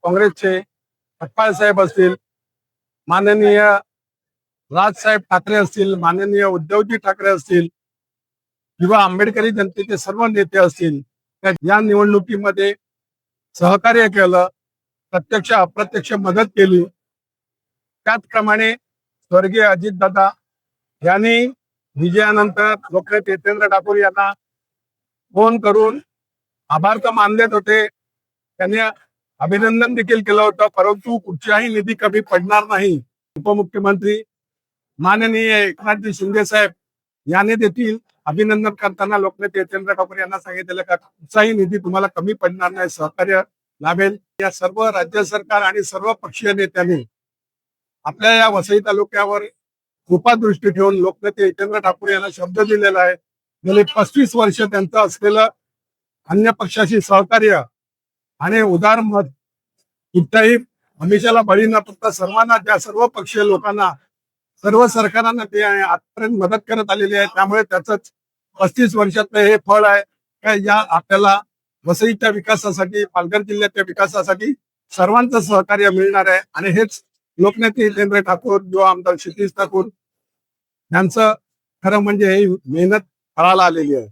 काँग्रेसचे अप्पाळ साहेब असतील, माननीय राजसाहेब ठाकरे असतील, माननीय उद्धवजी ठाकरे असतील किंवा आंबेडकरी जनतेचे सर्व नेते असतील, या निवडणुकीमध्ये सहकार्य केलं, प्रत्यक्ष अप्रत्यक्ष मदत केली. त्याचप्रमाणे स्वर्गीय अजितदादा यांनी विजयानंतर लोकनेते हितेंद्र ठाकूर यांना फोन करून आभार तर मानलेच होते, त्यांनी अभिनंदन देखील केलं होतं, परंतु कुठच्याही निधी कमी पडणार नाही. उपमुख्यमंत्री माननीय एकनाथजी शिंदे साहेब यांनी देखील अभिनंदन करताना लोकनेते हितेंद्र ठाकूर यांना सांगितलेलं का कुठचाही निधी तुम्हाला कमी पडणार नाही, सहकार्य लाभेल. या सर्व राज्य सरकार आणि सर्व पक्षीय नेत्यांनी आपल्या या वसई तालुक्यावर कृपादृष्टी ठेवून लोकनेते हितेंद्र ठाकूर यांना शब्द दिलेला आहे. गेले 35 वर्ष त्यांचं असलेलं अन्य पक्षाशी सहकार्य आणि उदार मत, कुठल्याही आमिषाला बळी न पडता सर्वांना, त्या सर्व पक्षीय लोकांना, सर्व सरकारांना ते आजपर्यंत मदत करत आलेली आहे. त्यामुळे त्याच 35 वर्षातलं हे फळ आहे काय, या आपल्याला वसईच्या विकासासाठी, पालघर जिल्ह्याच्या विकासासाठी सर्वांचं सहकार्य मिळणार आहे. आणि हेच लोकनेते हितेंद्र ठाकूर, जो आमदार क्षितिज ठाकूर यांचं खरं म्हणजे हे मेहनत फळाला आलेली आहे.